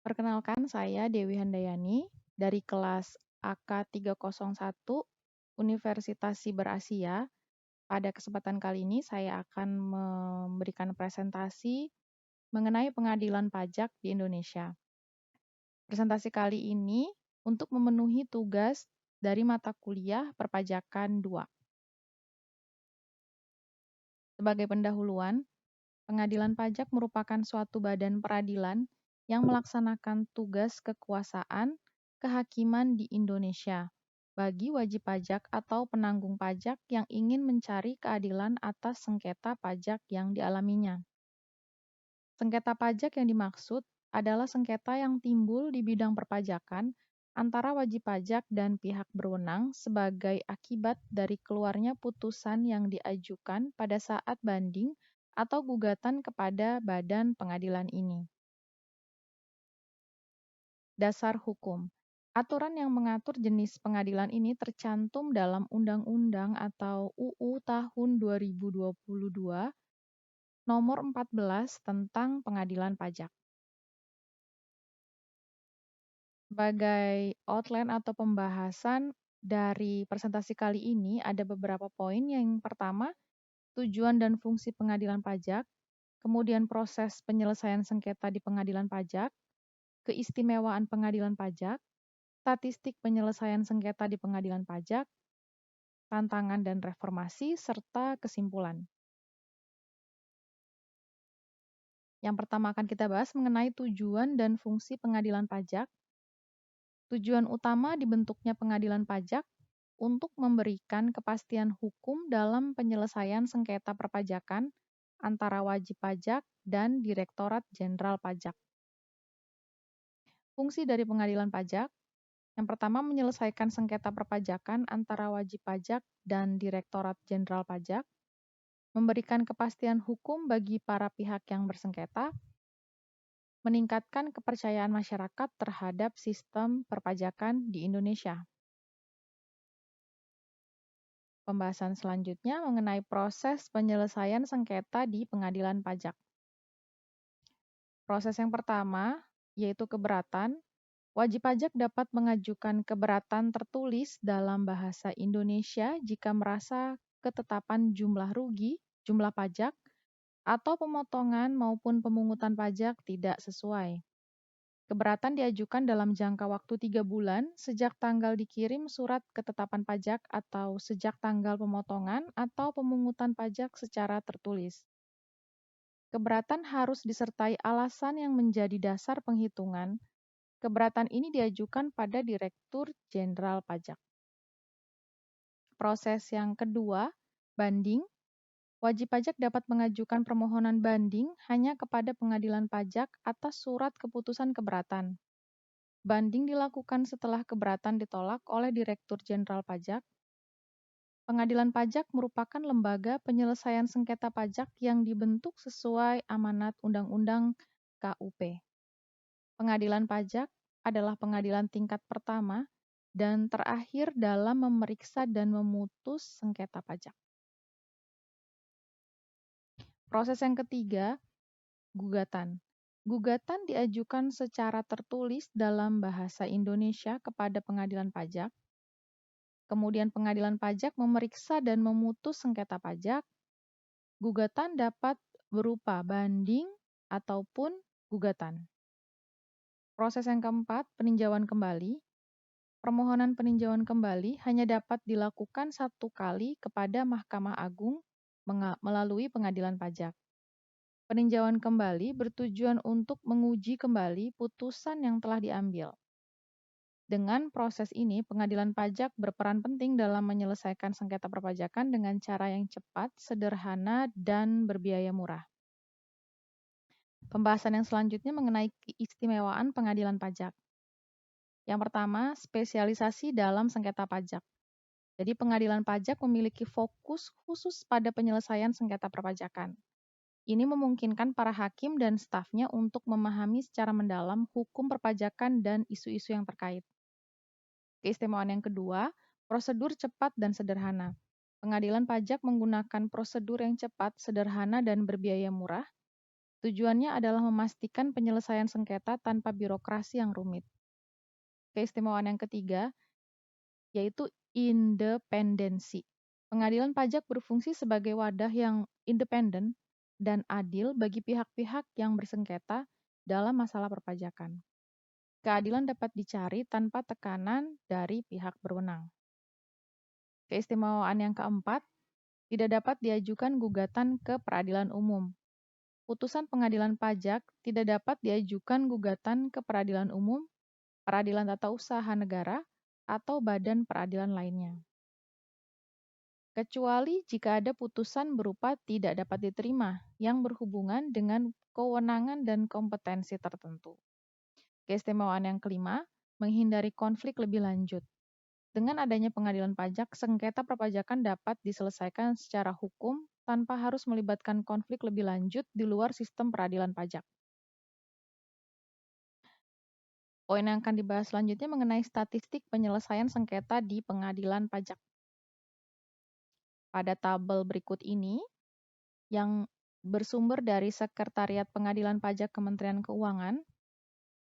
Perkenalkan, saya Dewi Handayani dari kelas AK 301 Universitas Siber Asia. Pada kesempatan kali ini saya akan memberikan presentasi mengenai pengadilan pajak di Indonesia. Presentasi kali ini untuk memenuhi tugas dari mata kuliah Perpajakan 2. Sebagai pendahuluan, pengadilan pajak merupakan suatu badan peradilan yang melaksanakan tugas kekuasaan kehakiman di Indonesia bagi wajib pajak atau penanggung pajak yang ingin mencari keadilan atas sengketa pajak yang dialaminya. Sengketa pajak yang dimaksud adalah sengketa yang timbul di bidang perpajakan antara wajib pajak dan pihak berwenang sebagai akibat dari keluarnya putusan yang diajukan pada saat banding atau gugatan kepada badan pengadilan ini. Dasar hukum. Aturan yang mengatur jenis pengadilan ini tercantum dalam Undang-Undang atau UU tahun 2022 nomor 14 tentang pengadilan pajak. Sebagai outline atau pembahasan dari presentasi kali ini ada beberapa poin. Yang pertama, tujuan dan fungsi pengadilan pajak, kemudian proses penyelesaian sengketa di pengadilan pajak, keistimewaan pengadilan pajak, statistik penyelesaian sengketa di pengadilan pajak, tantangan dan reformasi, serta kesimpulan. Yang pertama akan kita bahas mengenai tujuan dan fungsi pengadilan pajak. Tujuan utama dibentuknya pengadilan pajak untuk memberikan kepastian hukum dalam penyelesaian sengketa perpajakan antara wajib pajak dan Direktorat Jenderal Pajak. Fungsi dari pengadilan pajak, yang pertama menyelesaikan sengketa perpajakan antara wajib pajak dan Direktorat Jenderal Pajak, memberikan kepastian hukum bagi para pihak yang bersengketa, meningkatkan kepercayaan masyarakat terhadap sistem perpajakan di Indonesia. Pembahasan selanjutnya mengenai proses penyelesaian sengketa di pengadilan pajak. Proses yang pertama, yaitu keberatan. Wajib pajak dapat mengajukan keberatan tertulis dalam bahasa Indonesia jika merasa ketetapan jumlah rugi, jumlah pajak, atau pemotongan maupun pemungutan pajak tidak sesuai. Keberatan diajukan dalam jangka waktu 3 bulan sejak tanggal dikirim surat ketetapan pajak atau sejak tanggal pemotongan atau pemungutan pajak secara tertulis. Keberatan harus disertai alasan yang menjadi dasar penghitungan. Keberatan ini diajukan pada Direktur Jenderal Pajak. Proses yang kedua, banding. Wajib pajak dapat mengajukan permohonan banding hanya kepada pengadilan pajak atas surat keputusan keberatan. Banding dilakukan setelah keberatan ditolak oleh Direktur Jenderal Pajak. Pengadilan pajak merupakan lembaga penyelesaian sengketa pajak yang dibentuk sesuai amanat Undang-Undang KUP. Pengadilan pajak adalah pengadilan tingkat pertama dan terakhir dalam memeriksa dan memutus sengketa pajak. Proses yang ketiga, gugatan. Gugatan diajukan secara tertulis dalam bahasa Indonesia kepada pengadilan pajak. Kemudian pengadilan pajak memeriksa dan memutus sengketa pajak. Gugatan dapat berupa banding ataupun gugatan. Proses yang keempat, peninjauan kembali. Permohonan peninjauan kembali hanya dapat dilakukan 1 kali kepada Mahkamah Agung melalui pengadilan pajak. Peninjauan kembali bertujuan untuk menguji kembali putusan yang telah diambil. Dengan proses ini, pengadilan pajak berperan penting dalam menyelesaikan sengketa perpajakan dengan cara yang cepat, sederhana, dan berbiaya murah. Pembahasan yang selanjutnya mengenai keistimewaan pengadilan pajak. Yang pertama, spesialisasi dalam sengketa pajak. Jadi pengadilan pajak memiliki fokus khusus pada penyelesaian sengketa perpajakan. Ini memungkinkan para hakim dan stafnya untuk memahami secara mendalam hukum perpajakan dan isu-isu yang terkait. Keistimewaan yang kedua, prosedur cepat dan sederhana. Pengadilan pajak menggunakan prosedur yang cepat, sederhana, dan berbiaya murah. Tujuannya adalah memastikan penyelesaian sengketa tanpa birokrasi yang rumit. Keistimewaan yang ketiga, yaitu independensi. Pengadilan pajak berfungsi sebagai wadah yang independen dan adil bagi pihak-pihak yang bersengketa dalam masalah perpajakan. Keadilan dapat dicari tanpa tekanan dari pihak berwenang. Keistimewaan yang keempat, tidak dapat diajukan gugatan ke peradilan umum. Putusan pengadilan pajak tidak dapat diajukan gugatan ke peradilan umum, peradilan tata usaha negara, atau badan peradilan lainnya. Kecuali jika ada putusan berupa tidak dapat diterima yang berhubungan dengan kewenangan dan kompetensi tertentu. Keistimewaan yang kelima, menghindari konflik lebih lanjut. Dengan adanya pengadilan pajak, sengketa perpajakan dapat diselesaikan secara hukum tanpa harus melibatkan konflik lebih lanjut di luar sistem peradilan pajak. Poin yang akan dibahas selanjutnya mengenai statistik penyelesaian sengketa di pengadilan pajak. Pada tabel berikut ini, yang bersumber dari Sekretariat Pengadilan Pajak Kementerian Keuangan,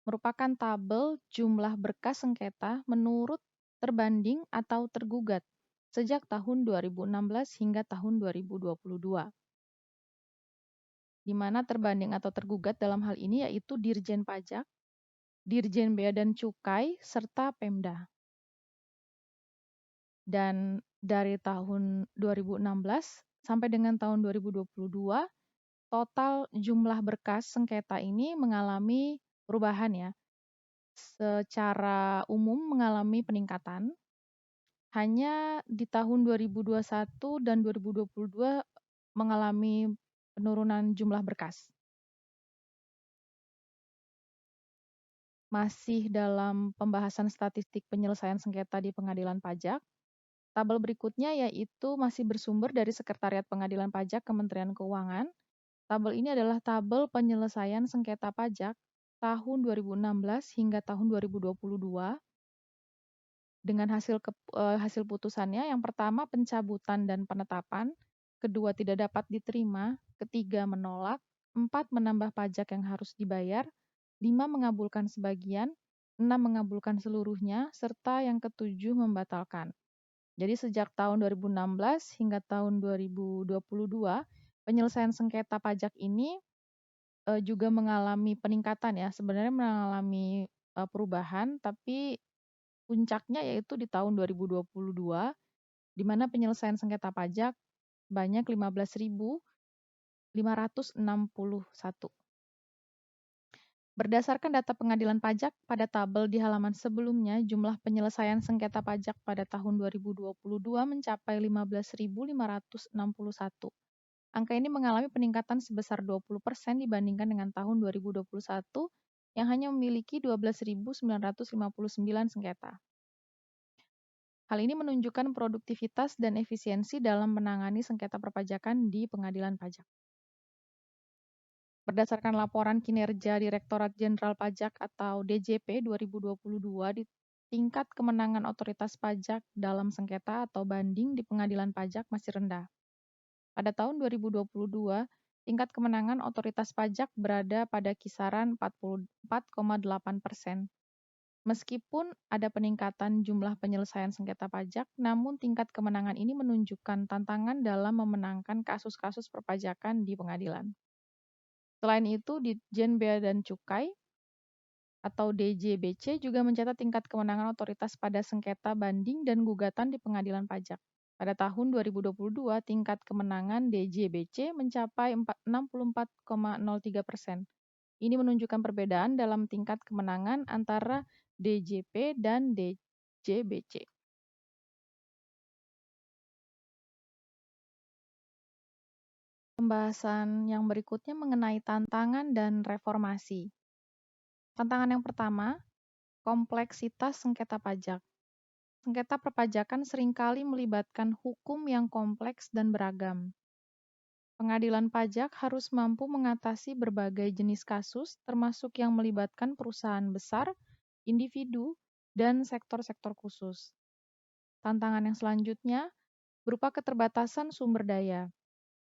merupakan tabel jumlah berkas sengketa menurut terbanding atau tergugat sejak tahun 2016 hingga tahun 2022. Di mana terbanding atau tergugat dalam hal ini yaitu Dirjen Pajak, Dirjen Bea dan Cukai, serta Pemda. Dan dari tahun 2016 sampai dengan tahun 2022, total jumlah berkas sengketa ini mengalami perubahan ya. Secara umum mengalami peningkatan. Hanya di tahun 2021 dan 2022 mengalami penurunan jumlah berkas. Masih dalam pembahasan statistik penyelesaian sengketa di pengadilan pajak, tabel berikutnya yaitu masih bersumber dari Sekretariat Pengadilan Pajak Kementerian Keuangan. Tabel ini adalah tabel penyelesaian sengketa pajak tahun 2016 hingga tahun 2022 dengan hasil putusannya. Yang pertama pencabutan dan penetapan, kedua tidak dapat diterima, ketiga menolak, 4 menambah pajak yang harus dibayar, 5 mengabulkan sebagian, 6 mengabulkan seluruhnya, serta yang ketujuh membatalkan. Jadi sejak tahun 2016 hingga tahun 2022, penyelesaian sengketa pajak ini juga mengalami peningkatan ya. Sebenarnya mengalami perubahan, tapi puncaknya yaitu di tahun 2022, di mana penyelesaian sengketa pajak banyak 15.561. Berdasarkan data pengadilan pajak pada tabel di halaman sebelumnya, jumlah penyelesaian sengketa pajak pada tahun 2022 mencapai 15.561. Angka ini mengalami peningkatan sebesar 20% dibandingkan dengan tahun 2021 yang hanya memiliki 12.959 sengketa. Hal ini menunjukkan produktivitas dan efisiensi dalam menangani sengketa perpajakan di pengadilan pajak. Berdasarkan laporan kinerja Direktorat Jenderal Pajak atau DJP 2022, di tingkat kemenangan otoritas pajak dalam sengketa atau banding di pengadilan pajak masih rendah. Pada tahun 2022, tingkat kemenangan otoritas pajak berada pada kisaran 44,8%. Meskipun ada peningkatan jumlah penyelesaian sengketa pajak, namun tingkat kemenangan ini menunjukkan tantangan dalam memenangkan kasus-kasus perpajakan di pengadilan. Selain itu, Ditjen Bea dan Cukai atau DJBC juga mencatat tingkat kemenangan otoritas pada sengketa banding dan gugatan di pengadilan pajak. Pada tahun 2022, tingkat kemenangan DJBC mencapai 64,03%. Ini menunjukkan perbedaan dalam tingkat kemenangan antara DJP dan DJBC. Pembahasan yang berikutnya mengenai tantangan dan reformasi. Tantangan yang pertama, kompleksitas sengketa pajak. Sengketa perpajakan seringkali melibatkan hukum yang kompleks dan beragam. Pengadilan pajak harus mampu mengatasi berbagai jenis kasus, termasuk yang melibatkan perusahaan besar, individu, dan sektor-sektor khusus. Tantangan yang selanjutnya berupa keterbatasan sumber daya.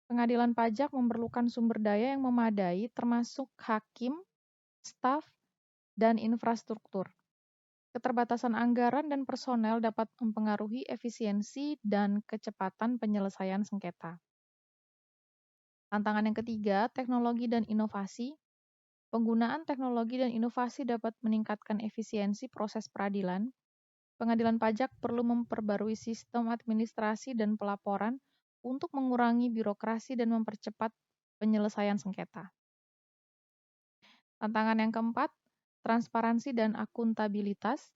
Pengadilan pajak memerlukan sumber daya yang memadai termasuk hakim, staf, dan infrastruktur. Keterbatasan anggaran dan personel dapat mempengaruhi efisiensi dan kecepatan penyelesaian sengketa. Tantangan yang ketiga, teknologi dan inovasi. Penggunaan teknologi dan inovasi dapat meningkatkan efisiensi proses peradilan. Pengadilan pajak perlu memperbarui sistem administrasi dan pelaporan untuk mengurangi birokrasi dan mempercepat penyelesaian sengketa. Tantangan yang keempat, transparansi dan akuntabilitas.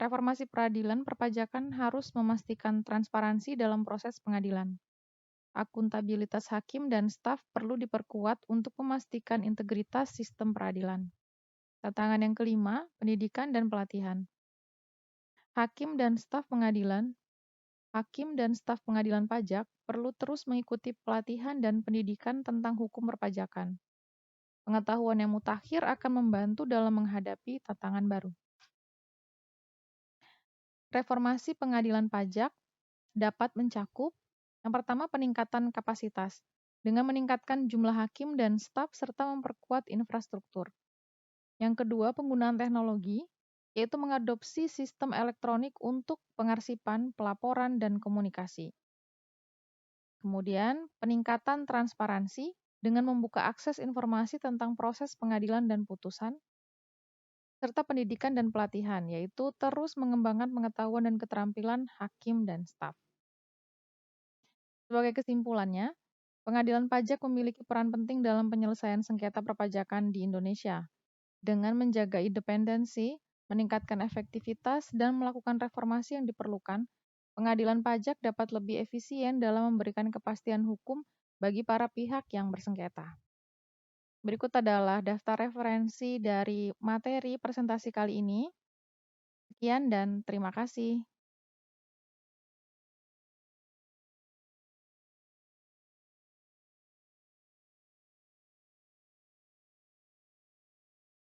Reformasi peradilan perpajakan harus memastikan transparansi dalam proses pengadilan. Akuntabilitas hakim dan staf perlu diperkuat untuk memastikan integritas sistem peradilan. Tantangan yang kelima, pendidikan dan pelatihan. Hakim dan staf pengadilan pajak perlu terus mengikuti pelatihan dan pendidikan tentang hukum perpajakan. Pengetahuan yang mutakhir akan membantu dalam menghadapi tantangan baru. Reformasi pengadilan pajak dapat mencakup yang pertama peningkatan kapasitas dengan meningkatkan jumlah hakim dan staf serta memperkuat infrastruktur. Yang kedua, penggunaan teknologi yaitu mengadopsi sistem elektronik untuk pengarsipan, pelaporan, dan komunikasi. Kemudian, peningkatan transparansi dengan membuka akses informasi tentang proses pengadilan dan putusan, serta pendidikan dan pelatihan, yaitu terus mengembangkan pengetahuan dan keterampilan hakim dan staf. Sebagai kesimpulannya, pengadilan pajak memiliki peran penting dalam penyelesaian sengketa perpajakan di Indonesia. Dengan menjaga independensi, meningkatkan efektivitas, dan melakukan reformasi yang diperlukan, pengadilan pajak dapat lebih efisien dalam memberikan kepastian hukum bagi para pihak yang bersengketa. Berikut adalah daftar referensi dari materi presentasi kali ini. Sekian dan terima kasih.